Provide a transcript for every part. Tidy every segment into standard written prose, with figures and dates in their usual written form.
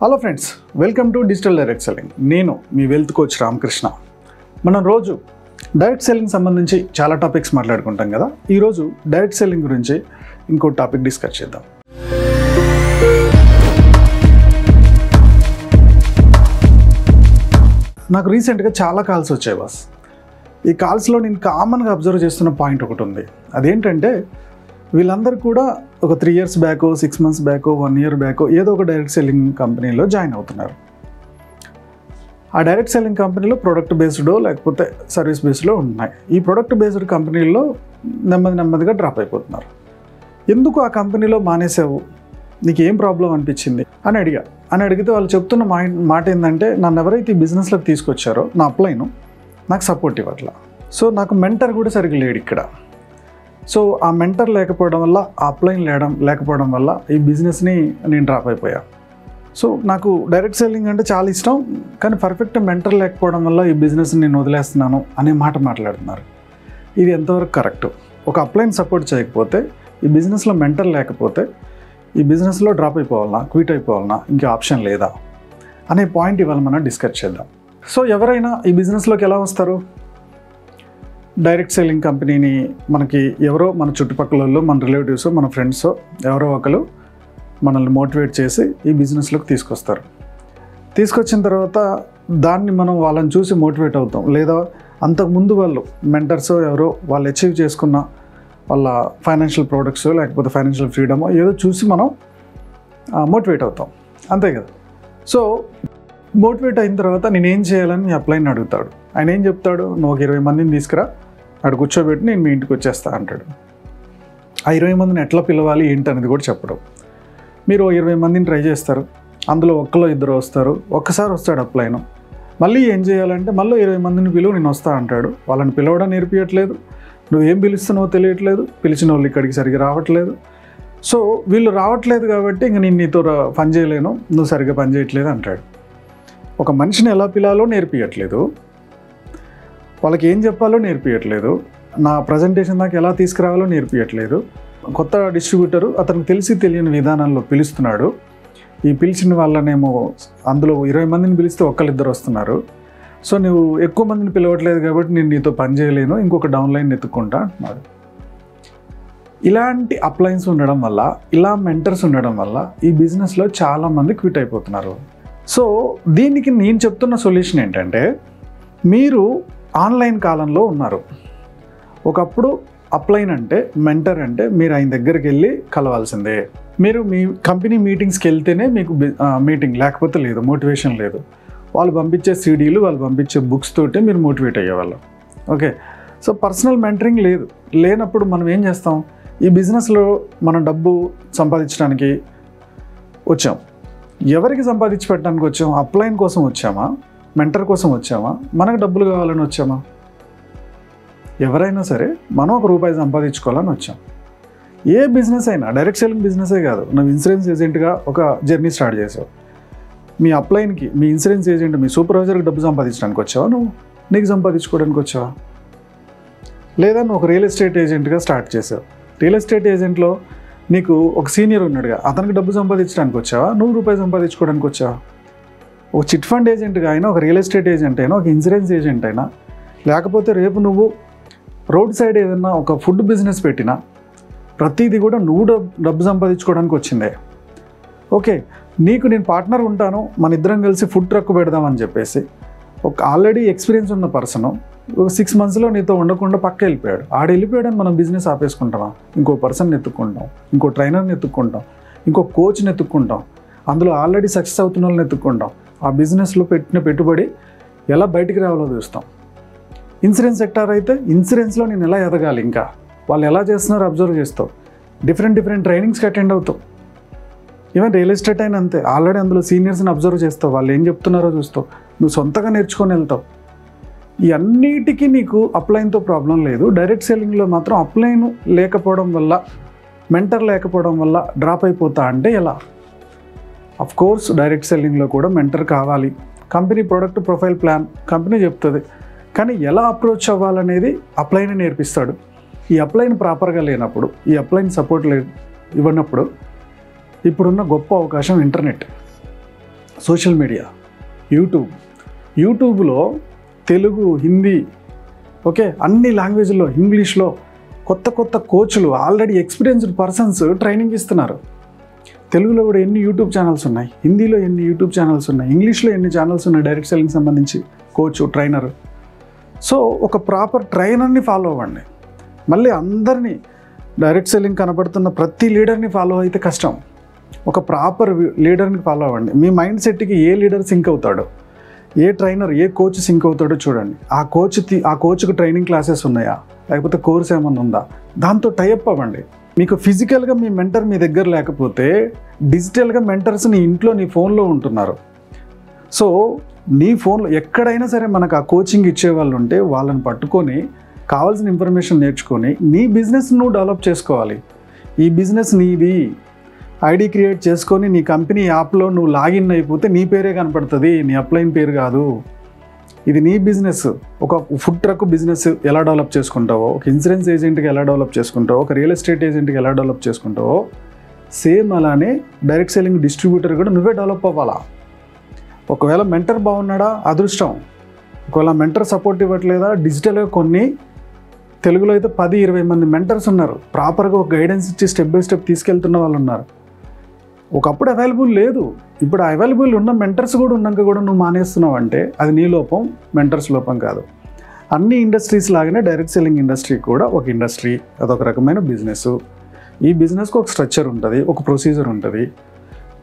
Hello friends, welcome to digital direct selling. నేను మీ wealth coach Ramakrishna. మనం రోజు డైరెక్ట్ సెల్లింగ్ సంబంధించి చాలా టాపిక్స్ మాట్లాడుకుంటాం కదా. ఈరోజు డైరెక్ట్ సెల్లింగ్ గురించి ఇంకో టాపిక్ డిస్కస్ చేద్దాం. నాకు రీసెంట్గా చాలా కాల్స్ వచ్చాయి బాస్. ఈ కాల్స్లో నేను కామన్గా అబ్జర్వ్ చేస్తున్న పాయింట్ ఒకటి ఉంది. అదేంటంటే వీళ్ళందరూ కూడా ఒక 3 years back, 6 months back, 1 year back ఏదో ఒక డైరెక్ట్ సెల్లింగ్ కంపెనీలో జాయిన్ అవుతున్నారు. ఆ డైరెక్ట్ సెల్లింగ్ కంపెనీలో ప్రొడక్ట్ బేస్డో లేకపోతే సర్వీస్ బేస్డ్లో ఉన్నాయి. ఈ ప్రొడక్ట్ బేస్డ్ కంపెనీల్లో నెమ్మదిగా డ్రాప్ అయిపోతున్నారు. ఎందుకు ఆ కంపెనీలో మానేసావు, నీకు ఏం ప్రాబ్లం అనిపించింది అని అడిగితే వాళ్ళు చెప్తున్న మాట ఏంటంటే, నన్ను ఎవరైతే ఈ బిజినెస్లోకి తీసుకొచ్చారో నా అప్లైను నాకు సపోర్ట్ ఇవ్వట్లా. సో నాకు మెంటర్ కూడా సరిగ్గా లేడు ఇక్కడ. సో ఆ మెంటర్ లేకపోవడం వల్ల, ఆ అప్లైన్ లేకపోవడం వల్ల ఈ బిజినెస్ని నేను డ్రాప్ అయిపోయా. సో నాకు డైరెక్ట్ సెల్లింగ్ అంటే చాలా ఇష్టం, కానీ పర్ఫెక్ట్ మెంటర్ లేకపోవడం వల్ల ఈ బిజినెస్ని నేను వదిలేస్తున్నాను అనే మాట మాట్లాడుతున్నారు. ఇది ఎంతవరకు కరెక్ట్? ఒక అప్లైన్ సపోర్ట్ చేయకపోతే, ఈ బిజినెస్లో మెంటర్ లేకపోతే ఈ బిజినెస్లో డ్రాప్ అయిపోవాలన్నా, క్విట్ అయిపోవాలన్నా, ఇంకా ఆప్షన్ లేదా అనే పాయింట్ ఇవాళ మనం డిస్కస్ చేద్దాం. సో ఎవరైనా ఈ బిజినెస్లోకి ఎలా వస్తారు? డైరెక్ట్ సెల్లింగ్ కంపెనీని మనకి ఎవరో మన చుట్టుపక్కల వాళ్ళు, మన రిలేటివ్స్, మన ఫ్రెండ్స్ ఎవరో ఒకరు మనల్ని మోటివేట్ చేసి ఈ బిజినెస్లోకి తీసుకొస్తారు. తీసుకొచ్చిన తర్వాత దాన్ని మనం వాళ్ళని చూసి మోటివేట్ అవుతాం. లేదా అంతకుముందు వాళ్ళు మెంటర్స్ ఎవరో వాళ్ళు అచీవ్ చేసుకున్న వాళ్ళ ఫైనాన్షియల్ ప్రోడక్ట్స్ లేకపోతే ఫైనాన్షియల్ ఫ్రీడమో ఏదో చూసి మనం మోటివేట్ అవుతాం, అంతే కదా. సో మోటివేట్ అయిన తర్వాత నేనేం చేయాలని మీ అప్లైని అడుగుతాడు. ఆయన ఏం చెప్తాడు? నువ్వు ఒక 20 మందిని తీసుకురా, అక్కడ కూర్చోబెట్టి నేను మీ ఇంటికి వచ్చేస్తా అంటాడు. ఆ 20 మందిని ఎట్లా పిలవాలి ఏంటి అనేది కూడా చెప్పడం. మీరు 20 మందిని ట్రై చేస్తారు, అందులో ఒక్కలో ఇద్దరు వస్తారు. ఒక్కసారి వస్తాడు అప్లైను. మళ్ళీ ఏం చేయాలంటే మళ్ళీ 20 మందిని పిలువు, నేను వస్తా అంటాడు. వాళ్ళని పిలవడం నేర్పించట్లేదు, నువ్వేం పిలుస్తున్నావో తెలియట్లేదు, పిలిచిన వాళ్ళు ఇక్కడికి సరిగ్గా రావట్లేదు. సో వీళ్ళు రావట్లేదు కాబట్టి ఇంక నేను నీతో పని చేయలేను, నువ్వు సరిగ్గా పని చేయట్లేదు అంటాడు. ఒక మనిషిని ఎలా పిలాలో నేర్పించట్లేదు, వాళ్ళకి ఏం చెప్పాలో నేర్పించట్లేదు, నా ప్రజెంటేషన్ దాకా ఎలా తీసుకురావాలో నేర్పించట్లేదు. కొత్త డిస్ట్రిబ్యూటరు అతనికి తెలియని విధానంలో పిలుస్తున్నాడు. ఈ పిలిచిన వాళ్ళనేమో అందులో 20 మందిని పిలిస్తే ఒక్కరిద్దరు వస్తున్నారు. సో నువ్వు ఎక్కువ మందిని పిలవట్లేదు కాబట్టి నేను నీతో పని చేయలేను, ఇంకొక డౌన్లైన్ ఎత్తుక్కుంటా అంటున్నాడు. ఇలాంటి అప్లైన్స్ ఉండడం వల్ల, ఇలా మెంటర్స్ ఉండడం వల్ల ఈ బిజినెస్లో చాలామంది క్విట్ అయిపోతున్నారు. సో దీనికి నేను చెప్తున్న సొల్యూషన్ ఏంటంటే, మీరు ఆన్లైన్ కాలంలో ఉన్నారు. ఒకప్పుడు అప్లైన్ అంటే, మెంటర్ అంటే మీరు ఆయన దగ్గరికి వెళ్ళి కలవాల్సిందే. మీరు మీ కంపెనీ మీటింగ్స్కి వెళ్తేనే మీకు మీటింగ్, లేకపోతే లేదు, మోటివేషన్ లేదు. వాళ్ళు పంపించే సీడీలు, వాళ్ళు పంపించే బుక్స్ తోటి మీరు మోటివేట్ అయ్యేవాళ్ళం. ఓకే, సో పర్సనల్ మెంటరింగ్ లేనప్పుడు మనం ఏం చేస్తాం? ఈ బిజినెస్లో మనం డబ్బు సంపాదించడానికి వచ్చాం. ఎవరికి సంపాదించి పెట్టడానికి వచ్చాం? అప్లైన్ కోసం వచ్చామా? మెంటర్ కోసం వచ్చామా? మనకు డబ్బులు కావాలని వచ్చామా? ఎవరైనా సరే మనం ఒక రూపాయి సంపాదించుకోవాలని వచ్చాం. ఏ బిజినెస్ అయినా, డైరెక్ట్ సెల్లింగ్ బిజినెసే కాదు, నువ్వు ఇన్సూరెన్స్ ఏజెంట్గా ఒక జర్నీ స్టార్ట్ చేసావు. మీ అప్లైన్కి, మీ ఇన్సూరెన్స్ ఏజెంట్, మీ సూపర్వైజర్కి డబ్బు సంపాదించడానికి వచ్చావా? నువ్వు నీకు సంపాదించుకోవడానికి వచ్చావా? లేదా నువ్వు ఒక రియల్ ఎస్టేట్ ఏజెంట్గా స్టార్ట్ చేసావు. రియల్ ఎస్టేట్ ఏజెంట్లో నీకు ఒక సీనియర్ ఉన్నాడుగా, అతనికి డబ్బు సంపాదించడానికి వచ్చావా? నువ్వు రూపాయి సంపాదించుకోవడానికి వచ్చావా? ఒక చిట్ ఫండ్ ఏజెంట్గా అయినా, ఒక రియల్ ఎస్టేట్ ఏజెంట్ అయినా, ఒక ఇన్సూరెన్స్ ఏజెంట్ అయినా, లేకపోతే రేపు నువ్వు రోడ్ సైడ్ ఏదైనా ఒక ఫుడ్ బిజినెస్ పెట్టినా, ప్రతిదీ కూడా నువ్వు డబ్బు సంపాదించుకోవడానికి వచ్చిందే. ఓకే, నీకు నేను పార్ట్నర్ ఉంటాను, మన ఇద్దరం కలిసి ఫుడ్ ట్రక్ పెడదామని చెప్పేసి ఒక ఆల్రెడీ ఎక్స్పీరియన్స్ ఉన్న పర్సను ఒక 6 monthsలో నీతో ఉండకుండా పక్క వెళ్ళిపోయాడు. వెళ్ళిపోయాడని మనం బిజినెస్ ఆపేసుకుంటామా? ఇంకో పర్సన్ని ఎత్తుక్కుంటాం, ఇంకో ట్రైనర్ని ఎత్తుక్కుంటాం, ఇంకో కోచ్ని ఎత్తుక్కుంటాం, అందులో ఆల్రెడీ సక్సెస్ అవుతున్న వాళ్ళని ఎత్తుక్కుంటాం. ఆ బిజినెస్లో పెట్టిన పెట్టుబడి ఎలా బయటికి రావాలో చూస్తాం. ఇన్సూరెన్స్ సెక్టార్ అయితే ఇన్సూరెన్స్లో నేను ఎలా ఎదగాలి, ఇంకా వాళ్ళు ఎలా చేస్తున్నారో అబ్జర్వ్ చేస్తావు. డిఫరెంట్ ట్రైనింగ్స్కి అటెండ్ అవుతావు. ఈవెన్ రియల్ ఎస్టేట్ అయినా అంతే, ఆల్రెడీ అందులో సీనియర్స్ని అబ్జర్వ్ చేస్తావు, వాళ్ళు ఏం చెప్తున్నారో చూస్తావు, నువ్వు సొంతగా నేర్చుకొని వెళ్తావు. ఈ అన్నిటికీ నీకు అప్లైన్తో ప్రాబ్లం లేదు. డైరెక్ట్ సెల్లింగ్లో మాత్రం అప్లైన్ లేకపోవడం వల్ల, మెంటర్ లేకపోవడం వల్ల డ్రాప్ అయిపోతా అంటే ఎలా? అఫ్ కోర్స్ డైరెక్ట్ సెల్లింగ్లో కూడా మెంటర్ కావాలి. Company product profile plan company చెప్తుంది, కానీ ఎలా అప్రోచ్ అవ్వాలనేది అప్లైన్ నేర్పిస్తాడు. ఈ అప్లైన్ ప్రాపర్గా లేనప్పుడు, ఈ అప్లైన్ సపోర్ట్ ఇవ్వనప్పుడు ఇప్పుడున్న గొప్ప అవకాశం ఇంటర్నెట్. సోషల్ మీడియా, యూట్యూబ్లో తెలుగు, హిందీ, ఓకే, అన్ని లాంగ్వేజ్లో, ఇంగ్లీష్లో కొత్త కొత్త కోచ్లు, ఆల్రెడీ ఎక్స్పీరియన్స్డ్ పర్సన్స్ ట్రైనింగ్ ఇస్తున్నారు. తెలుగులో కూడా ఎన్ని యూట్యూబ్ ఛానల్స్ ఉన్నాయి, హిందీలో ఎన్ని యూట్యూబ్ ఛానల్స్ ఉన్నాయి, ఇంగ్లీష్లో ఎన్ని ఛానల్స్ ఉన్నాయి డైరెక్ట్ సెల్లింగ్ సంబంధించి, కోచ్, ట్రైనర్. సో ఒక ప్రాపర్ ట్రైనర్ని ఫాలో అవ్వండి. మళ్ళీ అందరినీ డైరెక్ట్ సెల్లింగ్ కనబడుతున్న ప్రతి లీడర్ని ఫాలో అయితే కష్టం. ఒక ప్రాపర్ లీడర్ని ఫాలో అవ్వండి. మీ మైండ్ సెట్కి ఏ లీడర్ సింక్ అవుతాడో, ఏ ట్రైనర్, ఏ కోచ్ సింక్ అవుతాడో చూడండి. ఆ కోచ్కి ట్రైనింగ్ క్లాసెస్ ఉన్నాయా, లేకపోతే కోర్స్ ఏమన్నా ఉందా, దాంతో టైఅప్ అవ్వండి. మీకు ఫిజికల్గా మీ మెంటర్ మీ దగ్గర లేకపోతే డిజిటల్గా మెంటర్స్ నీ ఇంట్లో, నీ ఫోన్లో ఉంటున్నారు. సో నీ ఫోన్లో ఎక్కడైనా సరే మనకు ఆ కోచింగ్ ఇచ్చే వాళ్ళు ఉంటే వాళ్ళని పట్టుకొని కావాల్సిన ఇన్ఫర్మేషన్ నేర్చుకొని నీ బిజినెస్ నువ్వు డెవలప్ చేసుకోవాలి. ఈ బిజినెస్ నీది. ఐడి క్రియేట్ చేసుకొని నీ కంపెనీ యాప్లో నువ్వు లాగిన్ అయిపోతే నీ పేరే కనపడుతుంది, నీ అప్లైన్ పేరు కాదు. ఇది నీ బిజినెస్. ఒక ఫుడ్ ట్రక్ బిజినెస్ ఎలా డెవలప్ చేసుకుంటావో, ఒక ఇన్సూరెన్స్ ఏజెంట్కి ఎలా డెవలప్ చేసుకుంటావో, ఒక రియల్ ఎస్టేట్ ఏజెంట్కి ఎలా డెవలప్ చేసుకుంటావో, సేమ్ అలానే డైరెక్ట్ సెల్లింగ్ డిస్ట్రిబ్యూటర్ కూడా నువ్వే డెవలప్ అవ్వాలా. ఒకవేళ మెంటర్ బాగున్నాడా అదృష్టం, ఒకవేళ మెంటర్ సపోర్ట్ ఇవ్వట్లేదా, డిజిటల్గా కొన్ని, తెలుగులో అయితే 10-20 మంది మెంటర్స్ ఉన్నారు. ప్రాపర్గా ఒక గైడెన్స్ ఇచ్చి స్టెప్ బై స్టెప్ తీసుకెళ్తున్న వాళ్ళు ఉన్నారు. ఒకప్పుడు అవైలబుల్ లేదు, ఇప్పుడు అవైలబుల్ ఉన్న మెంటర్స్ కూడా ఉన్నాక కూడా నువ్వు మానేస్తున్నావు అంటే అది నీ లోపం, మెంటర్స్ లోపం కాదు. అన్ని ఇండస్ట్రీస్ లాగానే డైరెక్ట్ సెల్లింగ్ ఇండస్ట్రీ కూడా ఒక ఇండస్ట్రీ, అదొక రకమైన బిజినెస్. ఈ బిజినెస్కి ఒక స్ట్రక్చర్ ఉంటుంది, ఒక ప్రొసీజర్ ఉంటుంది.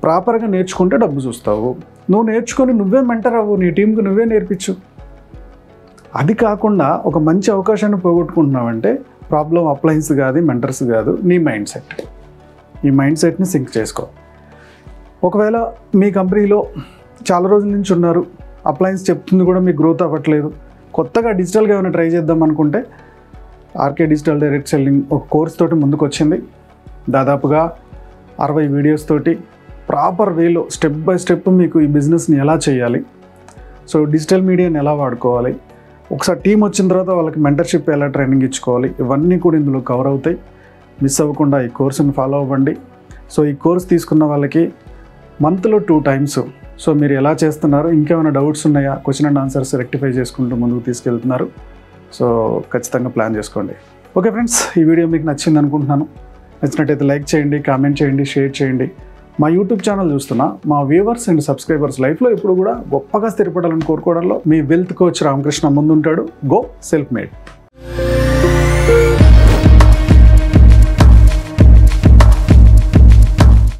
ప్రాపర్గా నేర్చుకుంటే డబ్బు చూస్తావు. నువ్వు నేర్చుకొని నువ్వే మెంటర్ అవ్వు, నీ టీంకి నువ్వే నేర్పించు. అది కాకుండా ఒక మంచి అవకాశాన్ని పోగొట్టుకుంటున్నావంటే ప్రాబ్లం అప్లయన్స్ కాదు, మెంటర్స్ కాదు, నీ మైండ్ సెట్. ఈ మైండ్ సెట్ని సింక్ చేసుకో. ఒకవేళ మీ కంపెనీలో చాలా రోజుల నుంచి ఉన్నారు, అప్లయన్స్ చెప్తుంది కూడా మీకు గ్రోత్ అవ్వట్లేదు, కొత్తగా డిజిటల్గా ఏమైనా ట్రై చేద్దాం అనుకుంటే ఆర్కే డిజిటల్ డైరెక్ట్ సెల్లింగ్ ఒక కోర్స్ తోటి ముందుకు వచ్చింది. దాదాపుగా 60 వీడియోస్ తోటి ప్రాపర్ వేలో స్టెప్ బై స్టెప్ మీకు ఈ బిజినెస్ని ఎలా చేయాలి, సో డిజిటల్ మీడియాని ఎలా వాడుకోవాలి, ఒకసారి టీం వచ్చిన తర్వాత వాళ్ళకి మెంటర్షిప్ ఎలా ట్రైనింగ్ ఇచ్చుకోవాలి, ఇవన్నీ కూడా ఇందులో కవర్ అవుతాయి. మిస్ అవ్వకుండా ఈ కోర్సుని ఫాలో అవ్వండి. సో ఈ కోర్స్ తీసుకున్న వాళ్ళకి మంత్లో 2 times, సో మీరు ఎలా చేస్తున్నారు, ఇంకేమైనా డౌట్స్ ఉన్నాయా, క్వశ్చన్ అండ్ ఆన్సర్స్ రెక్టిఫై చేసుకుంటూ ముందుకు తీసుకెళ్తున్నారు. సో ఖచ్చితంగా ప్లాన్ చేసుకోండి. ఓకే ఫ్రెండ్స్, ఈ వీడియో మీకు నచ్చింది అనుకుంటున్నాను. నచ్చినట్టయితే లైక్ చేయండి, కామెంట్ చేయండి, షేర్ చేయండి. మా యూట్యూబ్ ఛానల్ చూస్తున్న మా వ్యూవర్స్ అండ్ సబ్స్క్రైబర్స్ లైఫ్లో ఎప్పుడు కూడా గొప్పగా స్థిరపడాలని కోరుకోవడంలో మీ వెల్త్ కోచ్ రామకృష్ణ ముందుంటాడు. Go self made.